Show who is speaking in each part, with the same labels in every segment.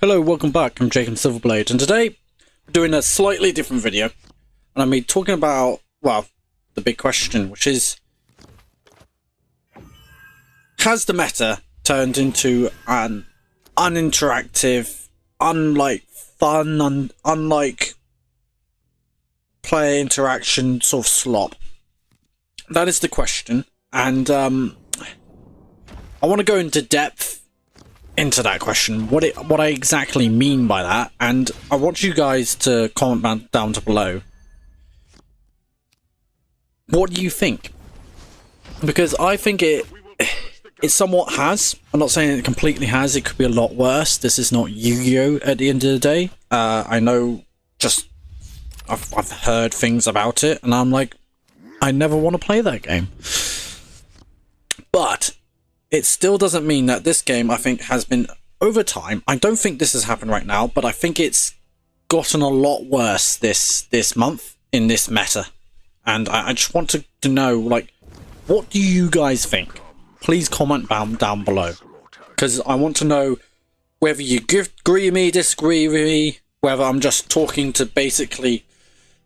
Speaker 1: Hello, welcome back. I'm Jacob Silverblade, and today we're doing a slightly different video. And I'm talking about, well, the big question, which is, has the meta turned into an uninteractive, unlike fun, unlike player interaction sort of slop? That is the question, and I want to go into depth into that question, what I exactly mean by that, and I want you guys to comment down below. What do you think? Because I think it somewhat has. I'm not saying it completely has. It could be a lot worse. This is not Yu-Gi-Oh! At the end of the day. I know, just I've heard things about it, and I'm like, I never want to play that game. But it still doesn't mean that this game, I think, has been, over time, I don't think this has happened right now, but I think it's gotten a lot worse this month in this meta. And I just want to know, like, what do you guys think? Please comment down below. Because I want to know whether you agree with me, disagree with me, whether I'm just talking to basically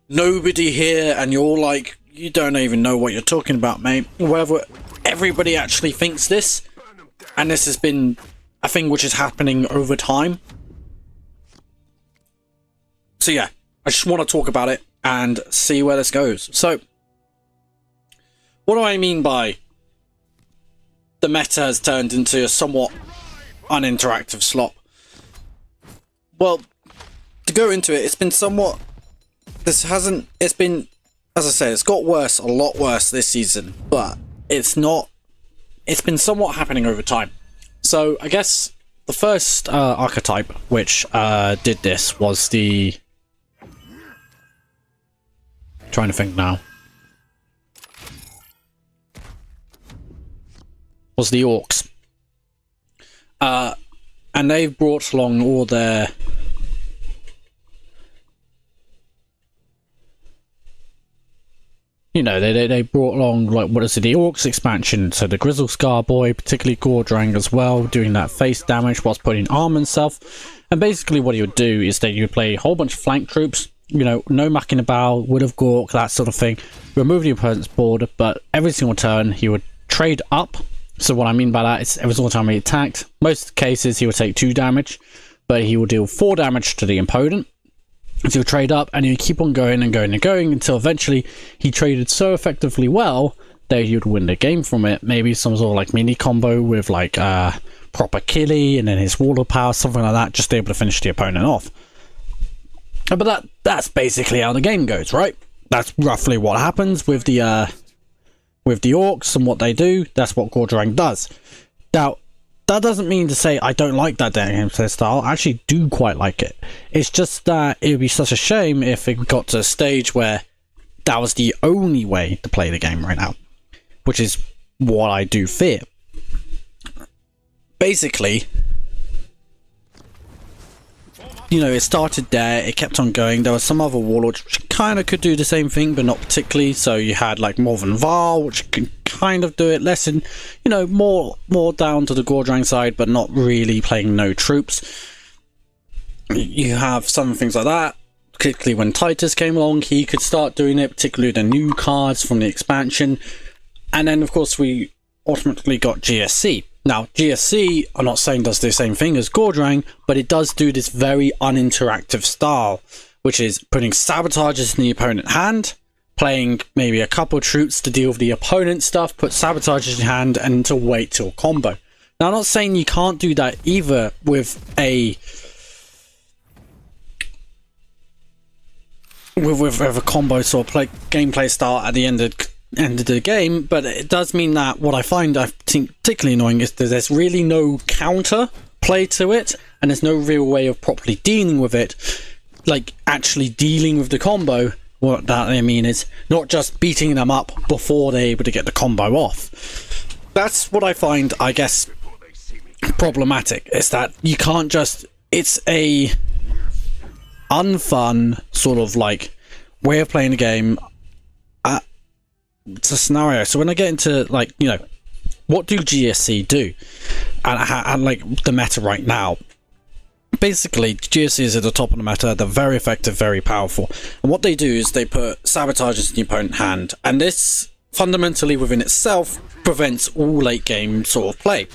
Speaker 1: nobody here and you're all like, you don't even know what you're talking about, mate. Whether everybody actually thinks this, and this has been a thing which is happening over time. So yeah, I just want to talk about it and see where this goes. So, what do I mean by the meta has turned into a somewhat uninteractive slop? Well, to go into it, it's been somewhat, it's been, as I say, it's got worse, a lot worse this season, but it's been somewhat happening over time. So I guess the first archetype which did this was the, trying to think now, was the Orcs. And they've brought along all their they brought along, like, what is it, the Orcs expansion, so the Grizzlescar boy, particularly Gordrang as well, doing that face damage whilst putting armor and stuff. And basically what he would do is that you would play a whole bunch of flank troops, no mucking about, Wood of Gork, that sort of thing, remove the opponent's board, but every single turn he would trade up. So what I mean by that is every single time he attacked, most cases he would take 2 damage, but he will deal 4 damage to the opponent. So he'll trade up and he'll keep on going and going and going until eventually he traded so effectively well that he would win the game from it. Maybe some sort of like mini combo with like proper killy and then his wall of power, something like that, just able to finish the opponent off. But that's basically how the game goes, right? That's roughly what happens with the Orcs and what they do. That's what Gordrang does. Now, that doesn't mean to say I don't like that gameplay style. I actually do quite like it. It's just that it would be such a shame if it got to a stage where that was the only way to play the game right now, which is what I do fear. Basically, it started there, it kept on going. There were some other warlords which kind of could do the same thing, but not particularly. So you had like Morven Vaal, which can kind of do it, less in, more down to the Gordrang side, but not really playing no troops. You have some things like that, particularly when Titus came along, he could start doing it, particularly the new cards from the expansion. And then of course we ultimately got GSC. Now, GSC, I'm not saying does the same thing as Gordrang, but it does do this very uninteractive style, which is putting sabotages in the opponent's hand, playing maybe a couple troops to deal with the opponent's stuff, put sabotages in your hand, and to wait till combo. Now, I'm not saying you can't do that either with a combo sort of gameplay style at the end of the game, but it does mean that what I find particularly annoying is that there's really no counter play to it, and there's no real way of properly dealing with it, like actually dealing with the combo. What that I mean is not just beating them up before they're able to get the combo off. That's what I find, I guess, problematic, is that you can't just, it's a unfun sort of like way of playing the game. It's a scenario. So when I get into like, what do GSC do, and like the meta right now, basically, GSCs at the top of the meta. They're very effective, very powerful. And what they do is they put sabotages in the opponent's hand. And this, fundamentally within itself, prevents all late game sort of play.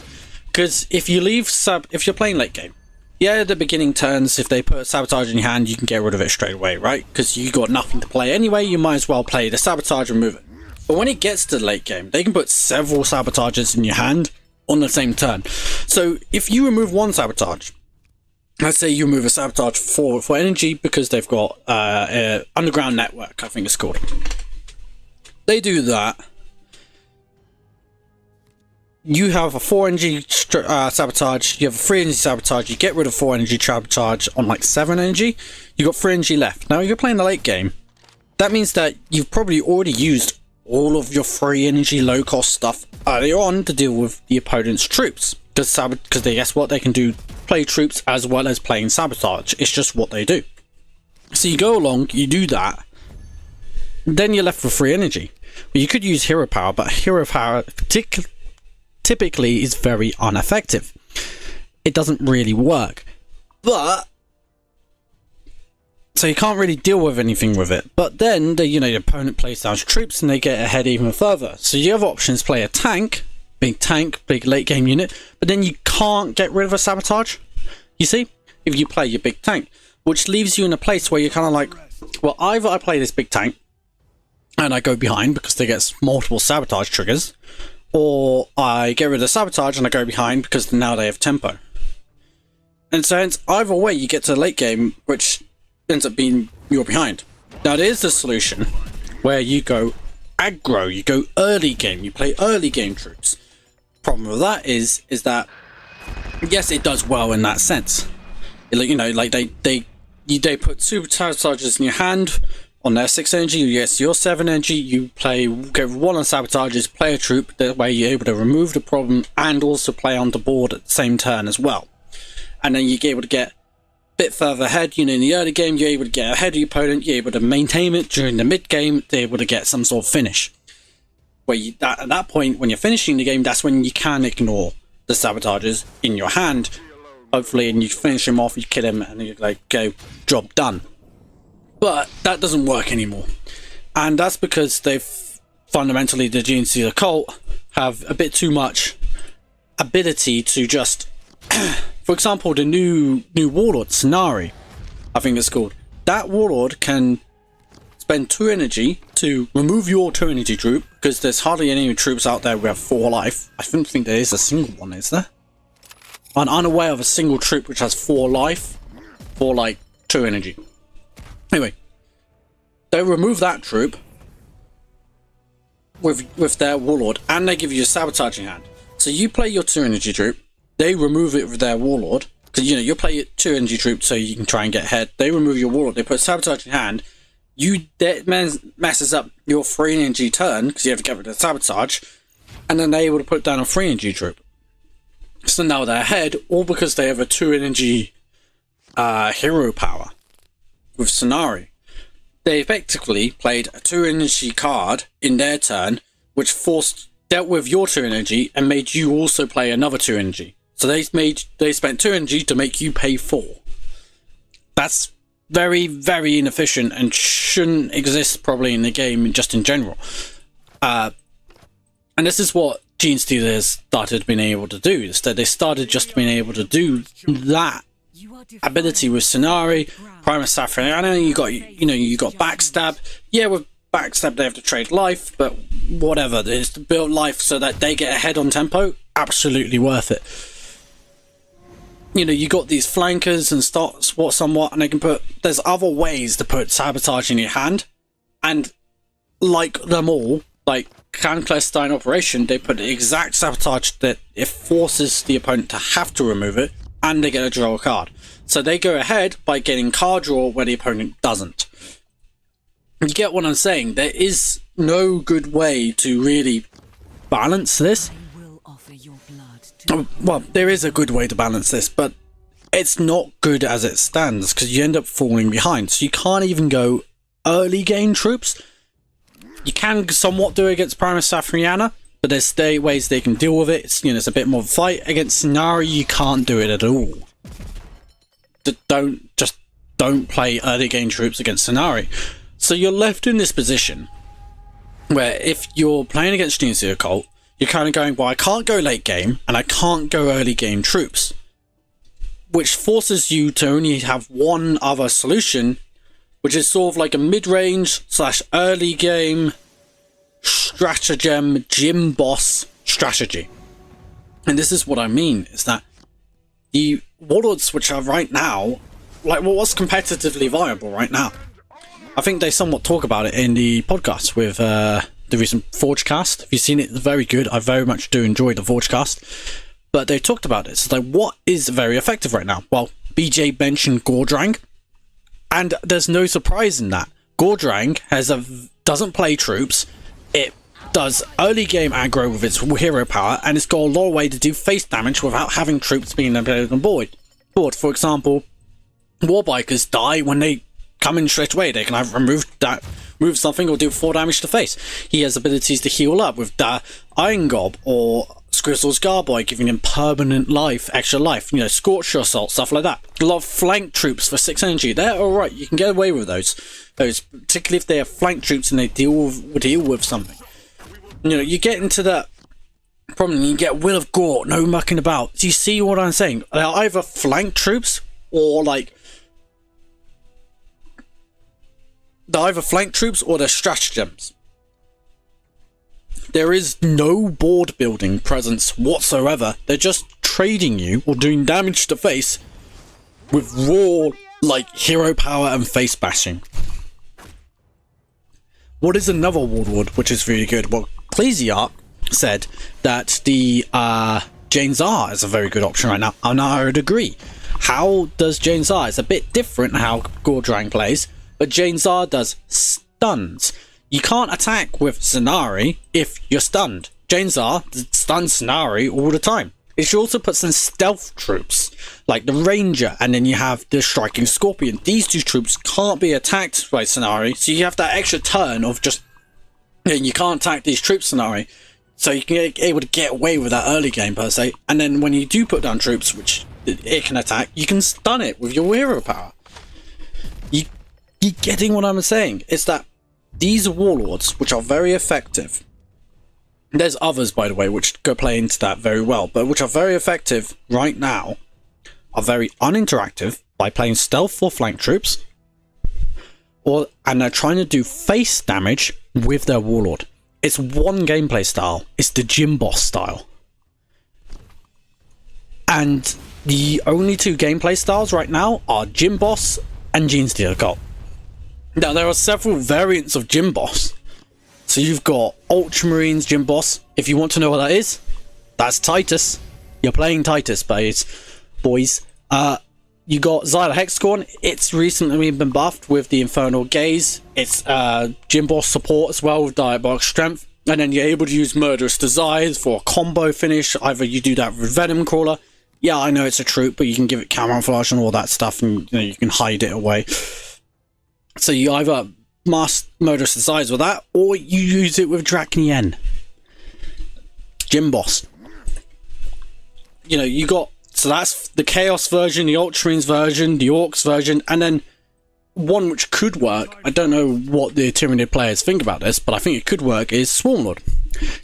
Speaker 1: Because if you leave if you're playing late game, yeah, at the beginning turns, if they put sabotage in your hand, you can get rid of it straight away, right? Because you got nothing to play anyway, you might as well play the sabotage and remove it. But when it gets to the late game, they can put several sabotages in your hand on the same turn. So if you remove one sabotage, let's say you remove a sabotage for energy because they've got underground network, I think it's called. They do that. You have a 4 energy sabotage, you have a 3 energy sabotage, you get rid of 4 energy sabotage on like 7 energy, you got 3 energy left. Now, if you're playing the late game, that means that you've probably already used all of your 3 energy low cost stuff earlier on to deal with the opponent's troops. Because they guess what? They can do play troops as well as playing sabotage. It's just what they do. So you go along, you do that, then you're left with 3 energy. Well, you could use hero power, but hero power typically is very ineffective. It doesn't really work. But so you can't really deal with anything with it. But then the opponent plays down troops and they get ahead even further. So you have options: play a tank, big late game unit, but then you can't get rid of a sabotage. You see? If you play your big tank, which leaves you in a place where you're kind of like, well, either I play this big tank and I go behind because they get multiple sabotage triggers, or I get rid of the sabotage and I go behind because now they have tempo. And so hence, either way, you get to the late game, which ends up being you're behind. Now, there is the solution where you go aggro, you go early game, you play early game troops. Problem with that is that, yes, it does well in that sense. Like they put super sabotages in your hand on their 6 energy, yes, your 7 energy, you get one on sabotages, play a troop, that way you're able to remove the problem and also play on the board at the same turn as well. And then you're able to get a bit further ahead, in the early game, you're able to get ahead of your opponent, you're able to maintain it during the mid game, they're able to get some sort of finish. Where at that point, when you're finishing the game, that's when you can ignore the sabotages in your hand, hopefully, and you finish him off, you kill him, and you're like, go, job done. But that doesn't work anymore. And that's because fundamentally, the GNC Occult have a bit too much ability to just, for example, the new Warlord, Scenari, I think it's called. That Warlord can spend 2 energy to remove your 2 energy troop, because there's hardly any troops out there who have 4 life. I don't think there is a single one, is there? I'm unaware of a single troop which has 4 life for like 2 energy. Anyway, they remove that troop with their Warlord, and they give you a sabotaging hand. So you play your 2 energy troop, they remove it with their Warlord, because you play your 2 energy troop so you can try and get ahead. They remove your Warlord, they put sabotaging hand. That messes up your 3 energy turn because you have to get rid of the sabotage, and then they're able to put down a 3 energy troop. So now they're ahead, all because they have a 2 energy hero power with Scenari. They effectively played a 2 energy card in their turn, which dealt with your 2 energy and made you also play another 2 energy. So they spent 2 energy to make you pay 4. That's very, very inefficient and shouldn't exist probably in the game just in general. And this is what Gene Stealers started being able to do. Instead, they started just being able to do that ability with Scenari, Primus Safraniana. You got Backstab. Yeah, with Backstab they have to trade life, but whatever. It's to build life so that they get ahead on tempo. Absolutely worth it. You got these flankers and somewhat, and they can there's other ways to put sabotage in your hand, and like them all, like Clandestine Operation, they put the exact sabotage that it forces the opponent to have to remove it, and they get to draw a card. So they go ahead by getting card draw where the opponent doesn't. You get what I'm saying? There is no good way to really balance this. Well, there is a good way to balance this, but it's not good as it stands because you end up falling behind. So you can't even go early game troops. You can somewhat do it against Primus Safraniana, but there's ways they can deal with it. It's a bit more of a fight. Against Scenari, you can't do it at all. don't play early game troops against Scenari. So you're left in this position where if you're playing against Genestealer Occult, you're kind of going, well, I can't go late game and I can't go early game troops, which forces you to only have one other solution, which is sort of like a mid-range / early game stratagem gym boss strategy. And this is what I mean, is that the warlords which are right now, like what's competitively viable right now, I think they somewhat talk about it in the podcast with the recent Forgecast. If you've seen it, it's very good. I very much do enjoy the Forgecast. But they talked about it. So like, what is very effective right now? Well, BJ mentioned Gordrang. And there's no surprise in that. Gordrang doesn't play troops. It does early game aggro with its hero power. And it's got a lot of way to do face damage without having troops being on board. For example, Warbikers die when they come in straight away. They can either move something or do 4 damage to face. He has abilities to heal up with Iron Gob or Grizzle's Garboy, giving him permanent life, extra life, you know, Scorcher Assault, stuff like that. A lot of flank troops for 6 energy. They're alright, you can get away with those, particularly if they are flank troops and they deal with something. You know, you get into that problem, you get Will of Gore, no mucking about. Do you see what I'm saying? They're either flank troops or like they're either flank troops or they're stratagems. There is no board building presence whatsoever. They're just trading you or doing damage to face with raw, like, hero power and face bashing. What is another warlord which is really good? Well, Ecclesiarch said that the Jane Czar is a very good option right now, and I would agree. How does Jane Czar? It's a bit different how Gordrang plays, but Jane Czar does stuns. You can't attack with Scenari if you're stunned. Jane Czar stuns Scenari all the time. It should also put some stealth troops, like the Ranger, and then you have the Striking Scorpion. These two troops can't be attacked by Scenari, so you have that extra turn of just, you can't attack these troops, Scenari, so you can get able to get away with that early game per se. And then when you do put down troops, which it can attack, you can stun it with your hero power. You're getting what I'm saying? It's that these warlords, which are very effective, there's others, by the way, which go play into that very well, but which are very effective right now, are very uninteractive by playing stealth or flank troops, and they're trying to do face damage with their warlord. It's one gameplay style. It's the gym boss style. And the only 2 gameplay styles right now are gym boss and Genestealer Occult. Now, there are several variants of Gym Boss. So you've got Ultramarines Gym Boss. If you want to know what that is, that's Titus. You're playing Titus, boys. You got Xyla Hexagon. It's recently been buffed with the Infernal Gaze. It's Gym Boss support as well with Diabolic Strength. And then you're able to use Murderous Desires for a combo finish. Either you do that with Venom Crawler. Yeah, I know it's a troop, but you can give it camouflage and all that stuff, and you can hide it away. So you either mask Murderous Desires with that, or you use it with Dracnien. Gym Boss. You know, you got... So that's the Chaos version, the Ultramarines version, the Orcs version, and then one which could work, I don't know what the Tyranid players think about this, but I think it could work, is Swarmlord.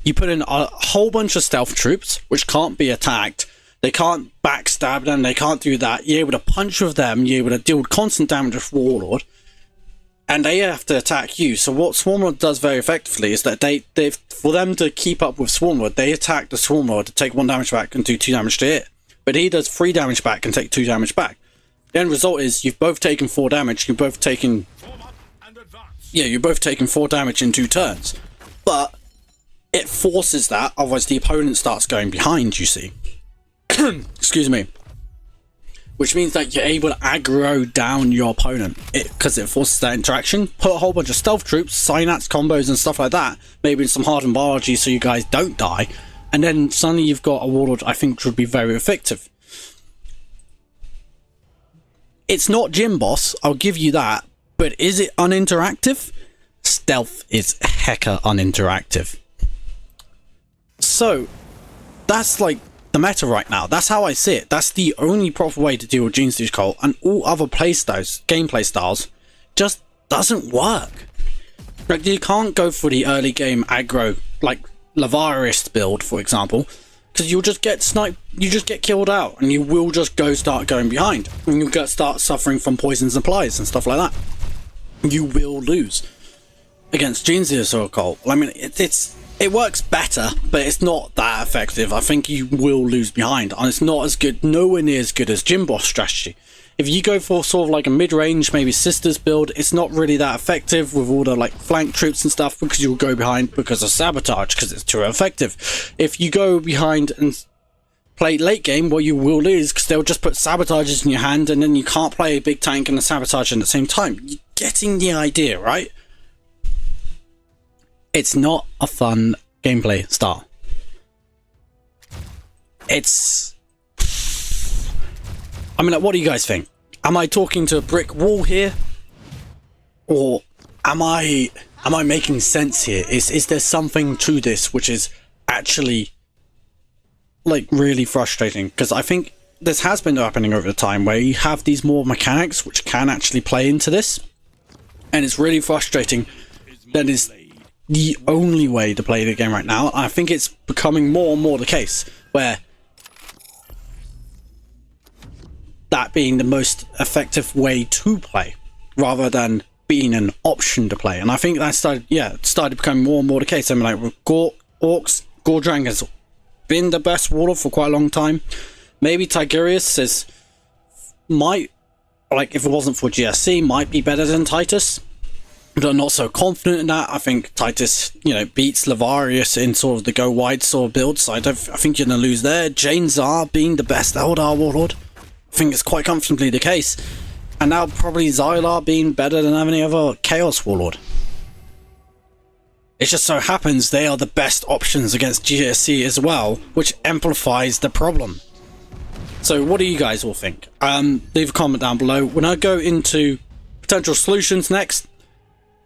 Speaker 1: You put in a whole bunch of stealth troops, which can't be attacked. They can't backstab them, they can't do that. You're able to punch with them, you're able to deal constant damage with Warlord, and they have to attack you. So what Swarmlord does very effectively is that they for them to keep up with Swarmlord, they attack the Swarmlord to take 1 damage back and do 2 damage to it. But he does 3 damage back and take 2 damage back. The end result is you've both taken 4 damage, you've both taken 4 damage in 2 turns. But it forces that, otherwise the opponent starts going behind, you see. Excuse me. Which means that you're able to aggro down your opponent because it forces that interaction. Put a whole bunch of stealth troops, Synapse combos and stuff like that, maybe some hardened biology so you guys don't die, and then suddenly you've got a warlord I think would be very effective. It's not Gym Boss, I'll give you that, but is it uninteractive? Stealth is hecka uninteractive. So that's like the meta right now. That's how I see it. That's the only proper way to deal with Gene Stealers Cult, and all other gameplay styles just doesn't work. Like, you can't go for the early game aggro, like Lavarius build, for example, because you'll just get sniped, you just get killed out, and you will just start going behind, and you'll start suffering from poison supplies and stuff like that. You will lose against Gene Stealers Cult. I mean, it works better, but it's not that effective. I think you will lose behind, and it's not as good, nowhere near as good as Gym Boss strategy. If you go for sort of like a mid-range, maybe Sisters build, it's not really that effective with all the like flank troops and stuff, because you'll go behind because of Sabotage, because it's too effective. If you go behind and play late game, well, you will lose, because they'll just put Sabotages in your hand, and then you can't play a big tank and a Sabotage at the same time. You're getting the idea, right? It's not a fun gameplay style. I mean, like, what do you guys think? Am I talking to a brick wall here? Or am I making sense here? Is there something to this which is actually, like, really frustrating? Because I think this has been happening over the time, where you have these more mechanics which can actually play into this. And it's really frustrating that is the only way to play the game right now. I think it's becoming more and more the case, where that being the most effective way to play, rather than being an option to play. And I think that started becoming more and more the case. I mean, like, with Orcs, Gordrang has been the best warlord for quite a long time. Maybe Tigurius might, like, if it wasn't for GSC, might be better than Titus. But I'm not so confident in that. I think Titus, beats Lavarius in sort of the go wide sort of build, so I think you're going to lose there. Jane Czar being the best Eldar warlord, I think it's quite comfortably the case. And now probably Xylar being better than any other Chaos warlord. It just so happens they are the best options against GSC as well, which amplifies the problem. So what do you guys all think? Leave a comment down below. When I go into potential solutions next,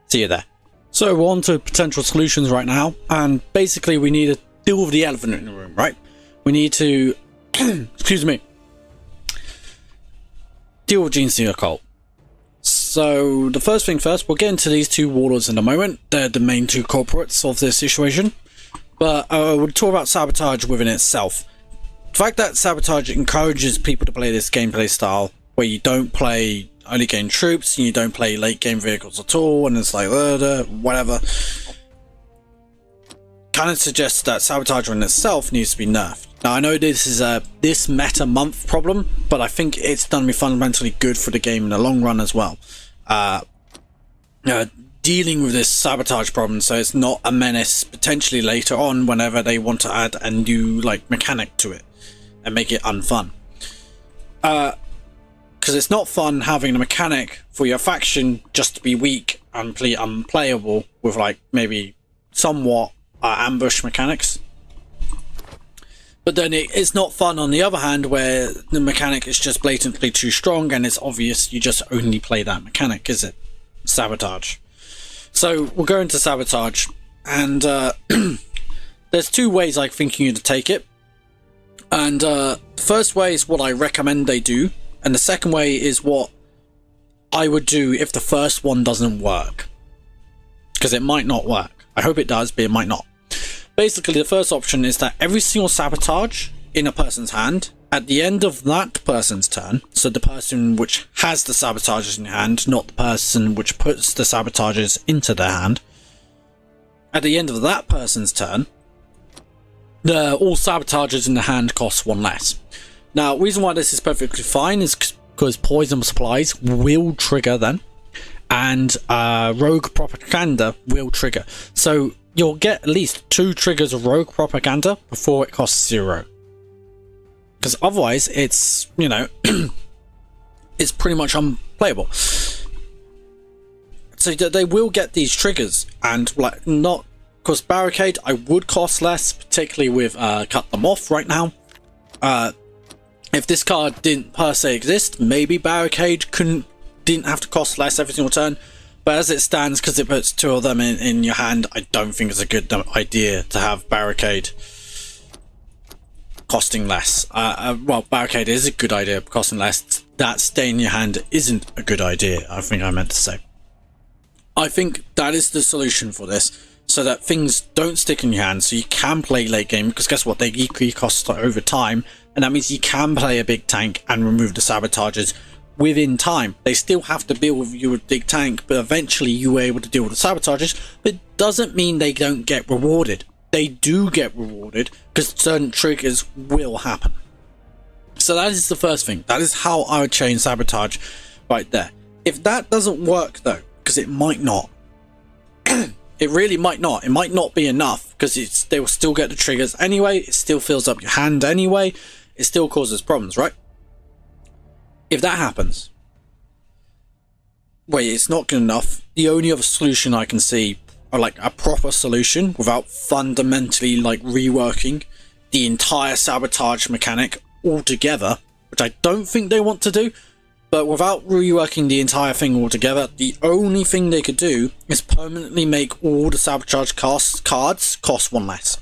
Speaker 1: see you there. So we're on to potential solutions right now, and basically we need to deal with the elephant in the room, right? We need to excuse me, deal with Gene Stealers Cult. So the first thing first, we'll get into these two warlords in a moment. They're the main two culprits of this situation, but we'll talk about Sabotage within itself. The fact that Sabotage encourages people to play this gameplay style where you don't play early game troops and you don't play late game vehicles at all, and it's like whatever, kind of suggests that Sabotage in itself needs to be nerfed. Now, I know this is a meta month problem, but I think it's done me fundamentally good for the game in the long run as well. Dealing with this Sabotage problem, so it's not a menace potentially later on whenever they want to add a new mechanic to it and make it unfun. Because it's not fun having a mechanic for your faction just to be weak and unplayable with maybe somewhat ambush mechanics. But then it's not fun on the other hand where the mechanic is just blatantly too strong and it's obvious you just only play that mechanic, is it? Sabotage. So we'll go into Sabotage, and there's two ways I think you need to take it. And the first way is what I recommend they do, and the second way is what I would do if the first one doesn't work. Because it might not work. I hope it does, but it might not. Basically, the first option is that every single Sabotage in a person's hand, at the end of that person's turn, so the person which has the Sabotages in hand, not the person which puts the Sabotages into their hand, at the end of that person's turn, all Sabotages in the hand cost one less. Now, the reason why this is perfectly fine is because poison supplies will trigger then, and rogue propaganda will trigger. So you'll get at least 2 triggers of rogue propaganda before it costs 0. Because otherwise, it's, it's pretty much unplayable. So they will get these triggers, and not because Barricade I would cost less, particularly with Cut Them Off right now. If this card didn't per se exist, maybe Barricade didn't have to cost less every single turn. But as it stands, because it puts 2 of them in your hand, I don't think it's a good idea to have Barricade costing less. Well, okay, it is a good idea costing less. That stay in your hand isn't a good idea, I think I meant to say. I think that is the solution for this, so that things don't stick in your hand, so you can play late game, because guess what, they equally cost over time, and that means you can play a big tank and remove the sabotages within time. They still have to deal with your big tank, but eventually you were able to deal with the sabotages, but it doesn't mean they don't get rewarded. They do get rewarded, because certain triggers will happen. So that is the first thing. That is how I would change sabotage right there. If that doesn't work though, because it might not, it really might not. It might not be enough, because they will still get the triggers anyway. It still fills up your hand anyway. It still causes problems, right? If that happens, wait, it's not good enough. The only other solution I can see, or like a proper solution without fundamentally like reworking the entire sabotage mechanic altogether, which I don't think they want to do, but without reworking the entire thing altogether, the only thing they could do is permanently make all the sabotage cards cost one less.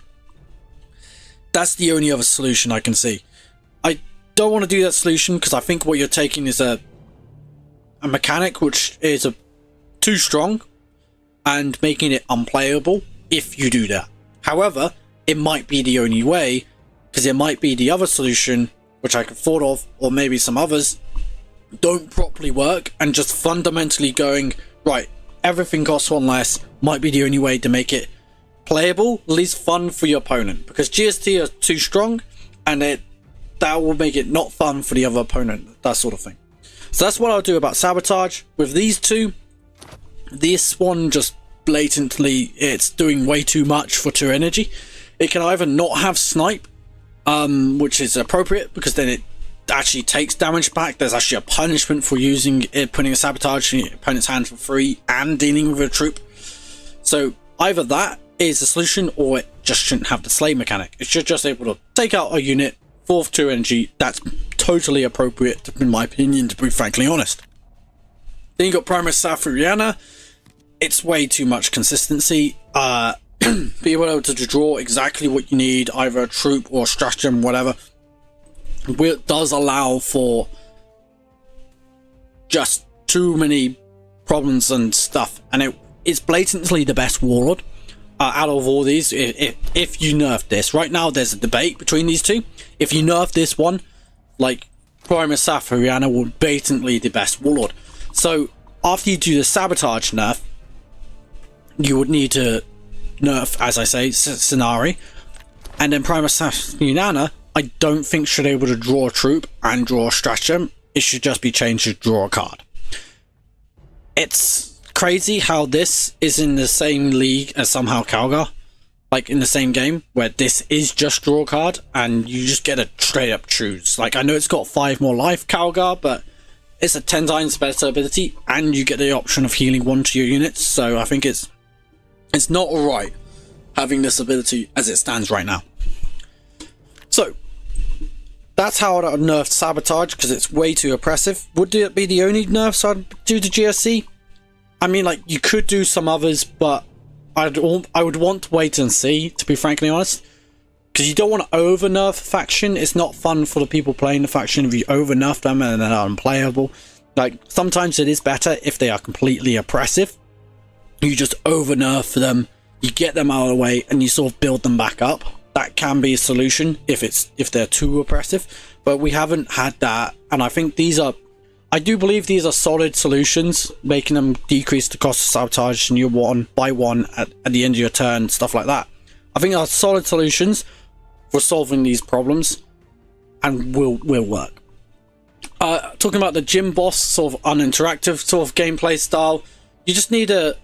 Speaker 1: That's the only other solution I can see. I don't want to do that solution, because I think what you're taking is a mechanic which is too strong and making it unplayable if you do that. However, it might be the only way, because it might be the other solution which I could thought of, or maybe some others don't properly work, and just fundamentally going, right, everything costs one less might be the only way to make it playable, at least fun for your opponent, because GST are too strong, and that will make it not fun for the other opponent, that sort of thing. So that's what I'll do about sabotage. With these two, this one just blatantly, it's doing way too much for 2 energy. It can either not have snipe, which is appropriate, because then it actually takes damage back. There's actually a punishment for using it, putting a sabotage in your opponent's hand for free and dealing with a troop. So either that is the solution, or it just shouldn't have the slay mechanic. It should just able to take out a unit for 2 energy. That's totally appropriate, in my opinion, to be frankly honest. Then you got Primus Safriana. It's way too much consistency. Being able to draw exactly what you need, either a troop or a stratagem, whatever, it does allow for just too many problems and stuff, and it's blatantly the best warlord out of all these. If you nerf this right now, there's a debate between these two. If you nerf this one, like, Primus Safriana will blatantly the best warlord. So after you do the sabotage nerf, you would need to nerf, as I say, Scenari, and then Primus Safriana I don't think should be able to draw a troop and draw a stratagem. It should just be changed to draw a card. It's crazy how this is in the same league as somehow Calgar, like in the same game, where this is just draw a card and you just get a straight up choose. Like, I know it's got 5 more life, Calgar, but it's a 10 times better ability, and you get the option of healing 1 to your units. So I think it's not alright having this ability as it stands right now. So that's how I'd nerf Sabotage, because it's way too oppressive. Would it be the only nerfs I'd do to GSC? I mean, like, you could do some others, but I would want to wait and see, to be frankly honest, because you don't want to over nerf a faction. It's not fun for the people playing the faction if you over nerf them and they're unplayable. Like, sometimes it is better if they are completely oppressive. You just over nerf them, you get them out of the way, and you sort of build them back up. That can be a solution if they're too oppressive, but we haven't had that, and I think I do believe these are solid solutions, making them decrease the cost of sabotage in your 1 by 1 at the end of your turn, stuff like that. I think are solid solutions for solving these problems, and will work. Talking about the gym boss, sort of uninteractive sort of gameplay style, you just need a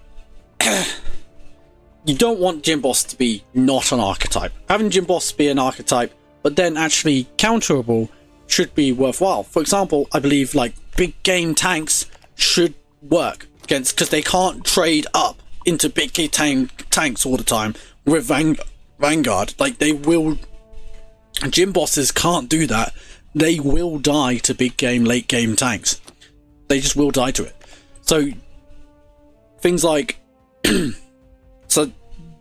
Speaker 1: you don't want Gym Boss to be not an archetype. Having Gym Boss be an archetype, but then actually counterable, should be worthwhile. For example, I believe like big game tanks should work against, because they can't trade up into big game tanks all the time with Vanguard. Like, they will, Gym Bosses can't do that. They will die to big game, late game tanks. They just will die to it. So things like so,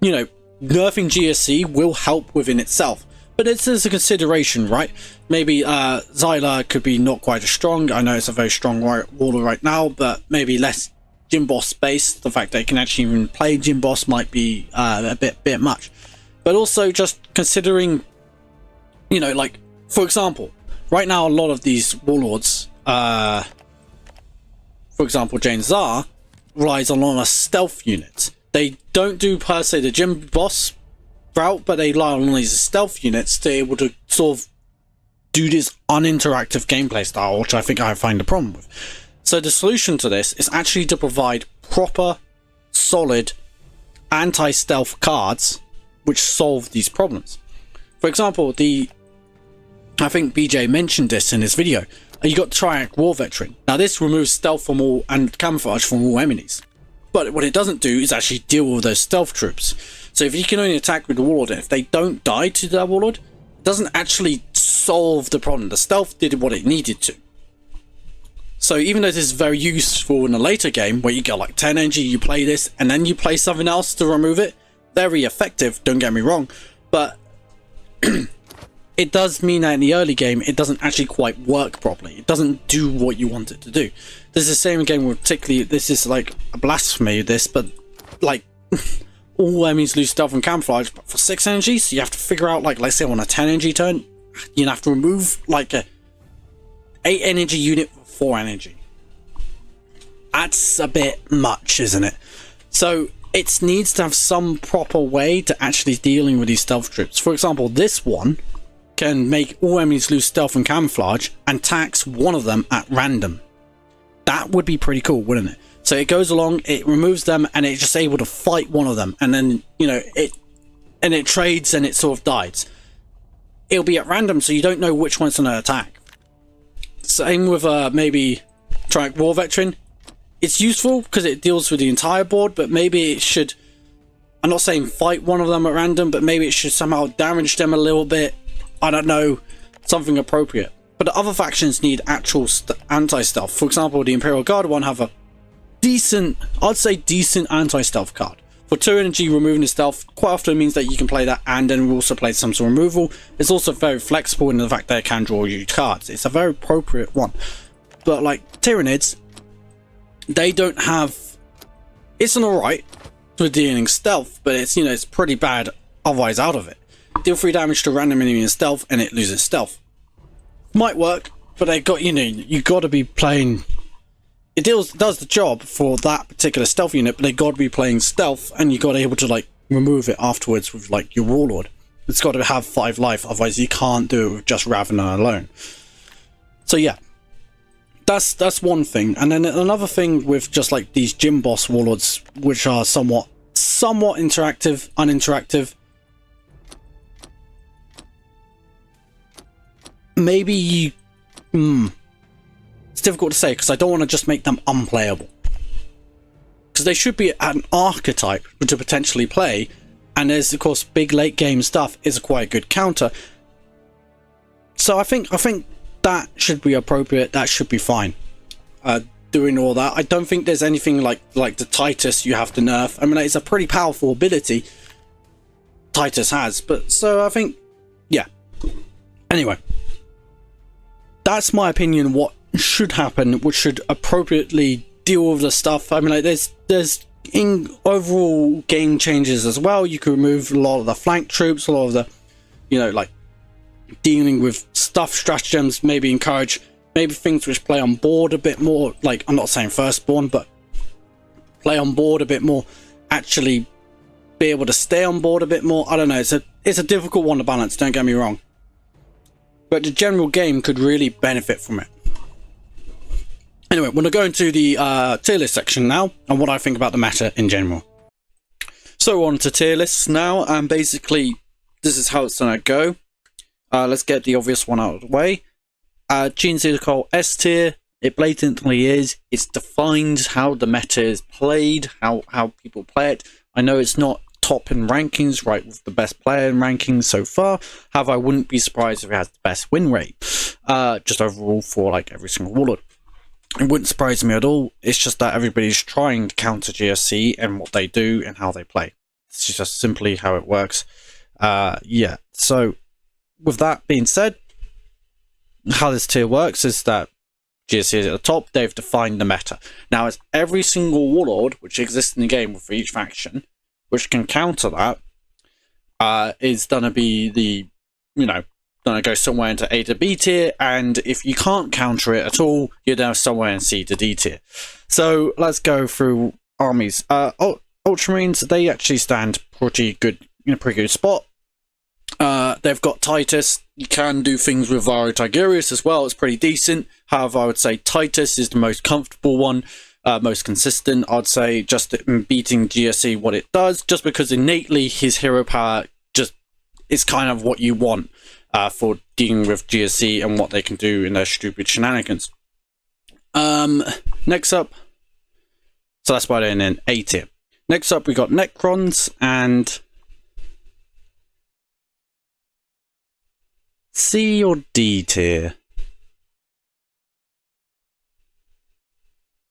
Speaker 1: you know, nerfing GSC will help within itself, But this is a consideration, right? Maybe Xyla could be not quite as strong. I know it's a very strong warlord right now, but maybe less gym boss space. The fact that it can actually even play gym boss might be a bit much. But also just considering, you know, like, for example, right now a lot of these warlords, for example, Jain Zar, relies on a stealth unit. They don't do per se the gym boss route, but they rely on these stealth units to be able to sort of do this uninteractive gameplay style, which I think I find a problem with. So the solution to this is actually to provide proper, solid, anti-stealth cards which solve these problems. For example, I think BJ mentioned this in his video. You got Triac War Veteran. Now this removes stealth from all and camouflage from all enemies. But what it doesn't do is actually deal with those stealth troops. So if you can only attack with the Warlord, and if they don't die to that Warlord, it doesn't actually solve the problem. The stealth did what it needed to. So even though this is very useful in a later game, where you get like 10 energy, you play this, and then you play something else to remove it, very effective, don't get me wrong, but it does mean that in the early game, it doesn't actually quite work properly. It doesn't do what you want it to do. This is the same game with particularly, this is like a blasphemy, but like, all enemies lose stealth and camouflage but for 6 energy, so you have to figure out, like, let's say on a 10 energy turn, you have to remove like a 8 energy unit for 4 energy. That's a bit much, isn't it? So it needs to have some proper way to actually dealing with these stealth troops. For example, this one can make all enemies lose stealth and camouflage and tax one of them at random. That would be pretty cool, wouldn't it? So it goes along, it removes them, and it's just able to fight one of them, and then, you know, it trades and it sort of dies. It'll be at random, so you don't know which one's going to attack. Same with maybe Triac War Veteran. It's useful because it deals with the entire board, but maybe it should, I'm not saying fight one of them at random, but maybe it should somehow damage them a little bit. I don't know, something appropriate. But the other factions need actual anti-stealth. For example, the Imperial Guard one have a decent, I'd say decent anti-stealth card. For 2 energy, removing the stealth quite often means that you can play that and then also play some sort of removal. It's also very flexible in the fact that it can draw you cards. It's a very appropriate one. But like Tyranids, they don't have, it's an alright for dealing stealth, but it's, you know, it's pretty bad otherwise out of it. Deal 3 damage to random enemy in stealth and it loses stealth. Might work, but they got, you know, you got to be playing. It does the job for that particular stealth unit, but they got to be playing stealth, and you got to be able to like remove it afterwards with like your Warlord. It's got to have 5 life, otherwise you can't do it with just Ravener alone. So yeah, that's one thing. And then another thing with just like these gym boss Warlords, which are somewhat interactive, uninteractive. Maybe it's difficult to say because I don't want to just make them unplayable, because they should be an archetype to potentially play, and there's of course big late game stuff is a quite good counter. So I think that should be appropriate. That should be fine. Doing all that, I don't think there's anything like the Titus you have to nerf. I mean, it's a pretty powerful ability Titus has, but so I think, yeah. Anyway, that's my opinion. What should happen, which should appropriately deal with the stuff. I mean, like, there's in overall game changes as well. You can remove a lot of the flank troops, a lot of the, you know, like dealing with stuff, stratagems. Maybe encourage maybe things which play on board a bit more. Like, I'm not saying firstborn, but play on board a bit more. Actually, be able to stay on board a bit more. I don't know. It's a difficult one to balance. Don't get me wrong. But the general game could really benefit from it. Anyway, we're going to go into the tier list section now, and what I think about the meta in general. So we're on to tier lists now, and basically, this is how it's going to go. Let's get the obvious one out of the way. Gene Zero S tier. It blatantly is. It defines how the meta is played, how people play it. I know it's not top in rankings, right, with the best player in rankings so far. However, I wouldn't be surprised if it has the best win rate, just overall for like every single warlord. It wouldn't surprise me at all. It's just that everybody's trying to counter GSC and what they do and how they play. It's just simply how it works. Yeah, so with that being said, how this tier works is that GSC is at the top, they've defined the meta. Now, it's every single warlord which exists in the game for each faction, which can counter that, is gonna be the, gonna go somewhere into A to B tier, and if you can't counter it at all, you're now somewhere in C to D tier. So let's go through armies. Ultramarines, they actually stand pretty good, in a pretty good spot. They've got Titus. You can do things with Varro Tigurius as well. It's pretty decent. However, I would say Titus is the most comfortable one, most consistent. I'd say just in beating GSC what it does, just because innately his hero power just is kind of what you want for dealing with GSC and what they can do in their stupid shenanigans. Next up, so that's why they're in an A tier. Next up, we got Necrons and C or D tier.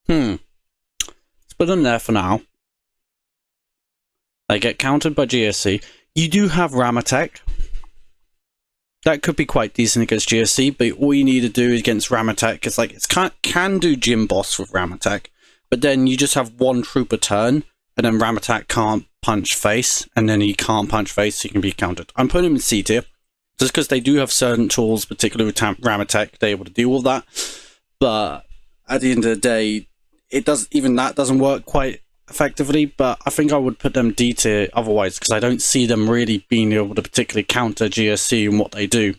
Speaker 1: Let's put them there for now. They get countered by GSC. You do have Ramatek. That could be quite decent against GSC, but all you need to do against Ramatek is it can do Gym Boss with Ramatek, but then you just have one troop a turn, and then Ramatek can't punch face, and then he can't punch face, so he can be countered. I'm putting him in C tier, just because they do have certain tools, particularly with Ramatek, they're able to deal with that. But at the end of the day, that doesn't work quite effectively. But I think I would put them D tier otherwise, because I don't see them really being able to particularly counter GSC and what they do.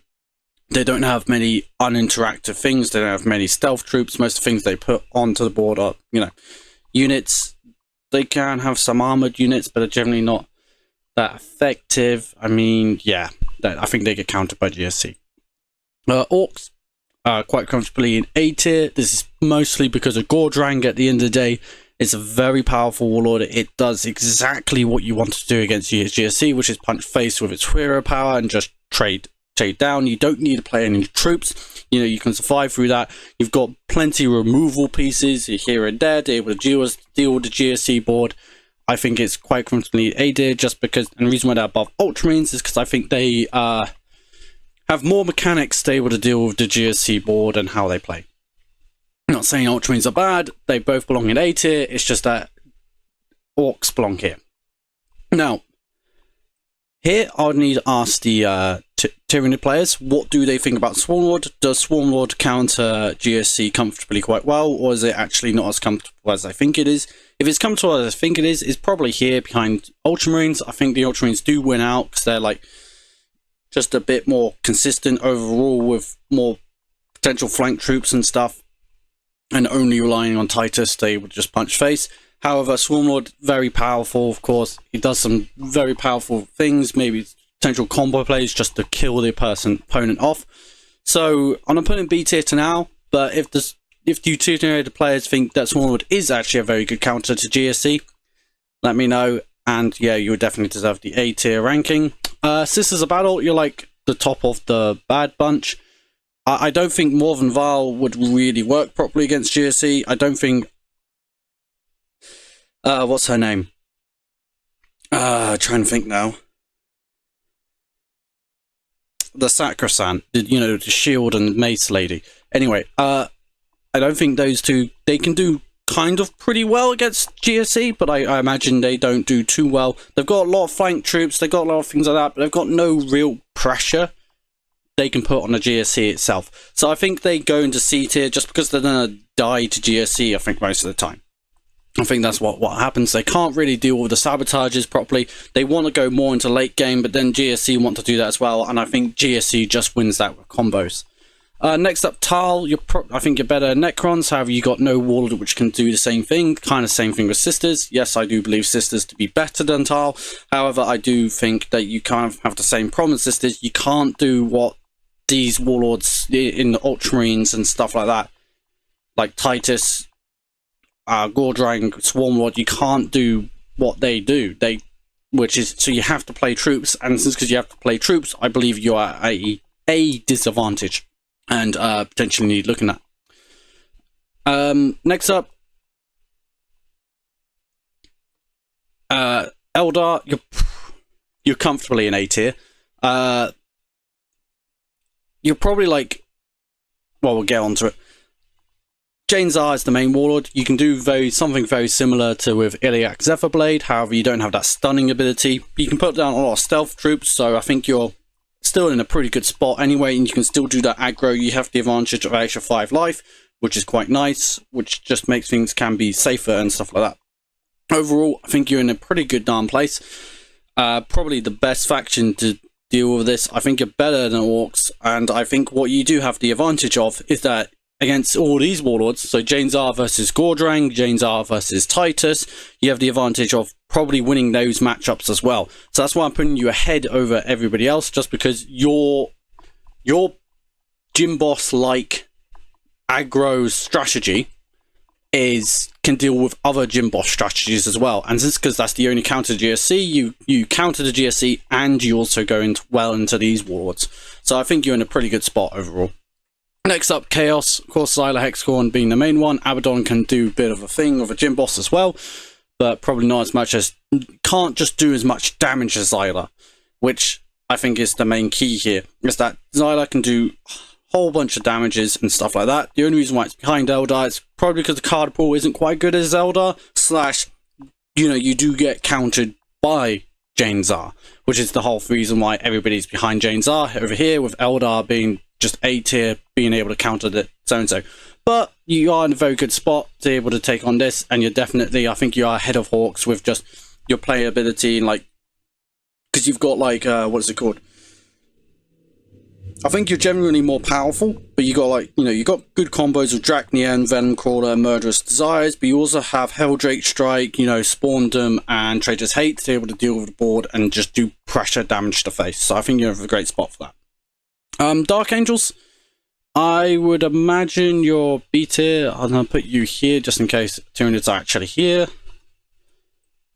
Speaker 1: They don't have many uninteractive things. They don't have many stealth troops. Most of the things they put onto the board are, units. They can have some armored units, but are generally not that effective. I mean, yeah, I think they get countered by GSC. Orcs, quite comfortably in A tier. This is mostly because of Gordrang. At the end of the day, it's a very powerful warlord. It does exactly what you want to do against GSC, which is punch face with its hero power and just trade down. You don't need to play any troops. You can survive through that. You've got plenty of removal pieces here and there to be able to deal with the GSC board. I think it's quite comfortably A tier, just because, and the reason why they're above Ultramarines is because I think they have more mechanics to be able to deal with the GSC board and how they play. I'm not saying Ultramarines are bad, they both belong in A tier, it's just that Orcs belong here. Now, here I would need to ask the Tyranid players, what do they think about Swarmlord? Does Swarmlord counter GSC comfortably quite well, or is it actually not as comfortable as I think it is? If it's comfortable as I think it is, it's probably here behind Ultramarines. I think the Ultramarines do win out because they're just a bit more consistent overall with more potential flank troops and stuff, and only relying on Titus, they would just punch face. However, Swarmlord, very powerful, of course. He does some very powerful things, maybe potential combo plays just to kill the opponent off. So I'm putting B tier to now, but if you Tyranid players think that Swarmlord is actually a very good counter to GSC, let me know. And yeah, you would definitely deserve the A tier ranking. Sisters of Battle, you're the top of the bad bunch. I don't think Morven Val would really work properly against GSC. I don't think... what's her name? Trying to think now. The Sacrosanct, the shield and mace lady. Anyway, I don't think those two, they can do kind of pretty well against GSC, but I imagine they don't do too well. They've got a lot of flank troops, they've got a lot of things like that, but they've got no real pressure they can put on the GSC itself. So I think they go into C tier just because they're going to die to GSC, I think, most of the time. I think that's what happens. They can't really deal with the sabotages properly. They want to go more into late game, but then GSC want to do that as well, and I think GSC just wins that with combos. Next up, Tal. I think you're better Necrons. However, you got no warlord which can do the same thing. Kind of same thing with Sisters. Yes, I do believe Sisters to be better than Tal. However, I do think that you kind of have the same problem with Sisters. You can't do what these warlords in the Ultramarines and stuff like that, like Titus, Gordrang, Swarmlord, you can't do what they do. So you have to play troops, and since because you have to play troops, I believe you are a disadvantage and potentially need looking at. Next up, Eldar, you're comfortably in A tier.
Speaker 2: you're probably like, well, we'll get onto it. Jane Zar is the main warlord. You can do something very similar to with Iliac Zephyr, however you don't have that stunning ability. You can put down a lot of stealth troops, so I think you're still in a pretty good spot anyway, and you can still do that aggro. You have the advantage of extra 5 life, which is quite nice, which just makes things can be safer and stuff like that. Overall, I think you're in a pretty good darn place. Probably the best faction to deal with this. I think you're better than Orcs, and I think what you do have the advantage of is that against all these warlords, so Jane Zar versus Gordrang, Jane Zar versus Titus, you have the advantage of probably winning those matchups as well. So that's why I'm putting you ahead over everybody else, just because your gym boss like aggro strategy can deal with other gym boss strategies as well. And since because that's the only counter GSC, you counter the GSC and you also go into these warlords. So I think you're in a pretty good spot overall. Next up, Chaos. Of course, Xyla Hexagon being the main one. Abaddon can do a bit of a thing of a gym boss as well, but probably not as much as, can't just do as much damage as Xyla, which I think is the main key here, is that Xyla can do a whole bunch of damages and stuff like that. The only reason why it's behind Eldar is probably because the card pool isn't quite good as Eldar, / you do get countered by Jane Zar, which is the whole reason why everybody's behind Jane Zar over here, with Eldar being just A tier, being able to counter the so-and-so. But you are in a very good spot to be able to take on this, and you're definitely, I think you are ahead of Hawks with just your playability, and like, because you've got like, what is it called? I think you're generally more powerful, but you got like, you got good combos of Dracnian, Venom Crawler, Murderous Desires, but you also have Helldrake Strike, Spawndom, and Traitor's Hate to be able to deal with the board and just do pressure damage to face. So I think you're in a great spot for that. Dark Angels, I would imagine you're B tier. I'm going to put you here just in case Tyranids are actually here.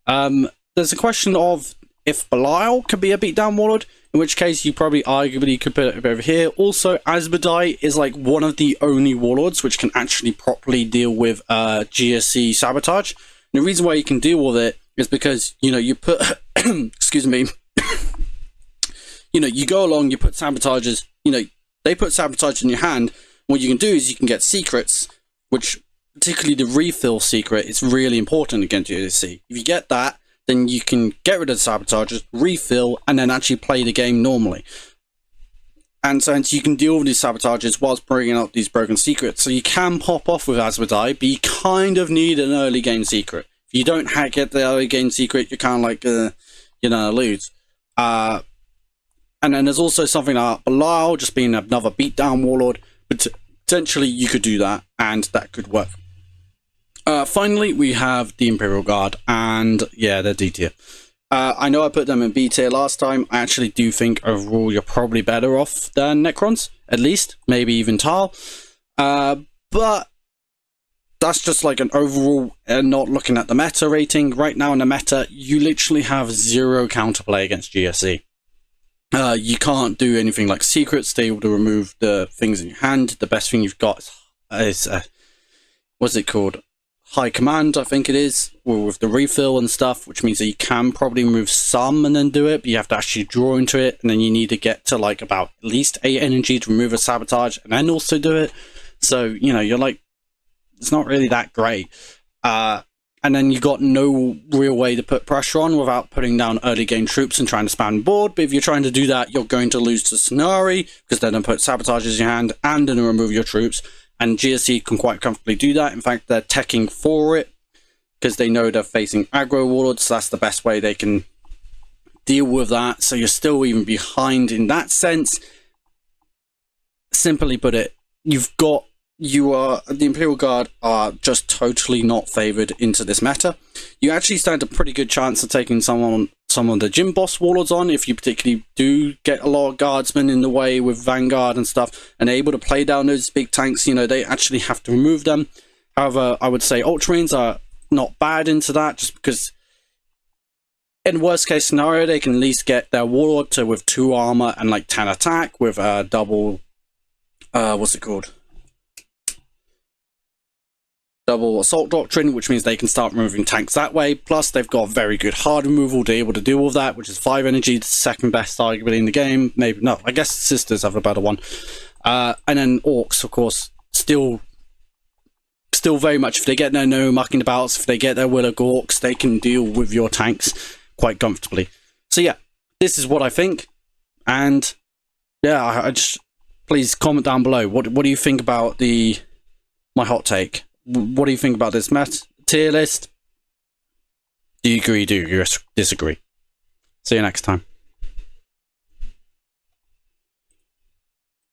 Speaker 2: There's a question of if Belial could be a beatdown warlord, in which case you probably arguably could put it over here. Also, Asmodai is like one of the only warlords which can actually properly deal with GSC sabotage. And the reason why you can deal with it is because, you put, excuse me, you go along, you put sabotages, they put sabotage in your hand. What you can do is you can get secrets, which particularly the refill secret is really important against GSC. If you get that, then you can get rid of the sabotages, refill, and then actually play the game normally. And so you can deal with these sabotages whilst bringing up these broken secrets. So you can pop off with Asmodai, but you kind of need an early game secret. If you don't get the early game secret, you're kind of like, lose. And then there's also something like Belial, just being another beatdown warlord, but potentially you could do that, and that could work. Finally, we have the Imperial Guard, and yeah, they're D tier. I know I put them in B tier last time. I actually do think overall you're probably better off than Necrons, at least, maybe even Tal. But that's just like an overall, not looking at the meta rating. Right now in the meta, you literally have 0 counterplay against GSE. You can't do anything like secrets to be able to remove the things in your hand. The best thing you've got is what's it called? High Command, I think it is, with the refill and stuff, which means that you can probably remove some and then do it, but you have to actually draw into it, and then you need to get to like about at least 8 energy to remove a sabotage and then also do it. So, you're like, it's not really that great. And then you got no real way to put pressure on without putting down early game troops and trying to spam board. But if you're trying to do that, you're going to lose to Scenari, because they're going to put sabotages in your hand and then remove your troops. And GSC can quite comfortably do that. In fact, they're teching for it because they know they're facing aggro warlords. So that's the best way they can deal with that. So you're still even behind in that sense. Simply put it, the Imperial Guard are just totally not favored into this meta. You actually stand a pretty good chance of taking some of the gym boss warlords on if you particularly do get a lot of guardsmen in the way with Vanguard and stuff and able to play down those big tanks. They actually have to remove them. However, I would say Ultramarines are not bad into that, just because in worst case scenario they can at least get their warlord to with 2 armor and like 10 attack with a double what's it called? double assault doctrine, which means they can start removing tanks that way. Plus, they've got very good hard removal to be able to do all that, which is 5 energy, the second best arguably in the game. Maybe, no, I guess Sisters have a better one. And then Orcs, of course, still very much, if they get their no mucking abouts, if they get their Will of Gorks, they can deal with your tanks quite comfortably. So yeah, this is what I think. And yeah, I just, please comment down below. What do you think about my hot take? What do you think about this tier list? Do you agree? Do you disagree? See you next time.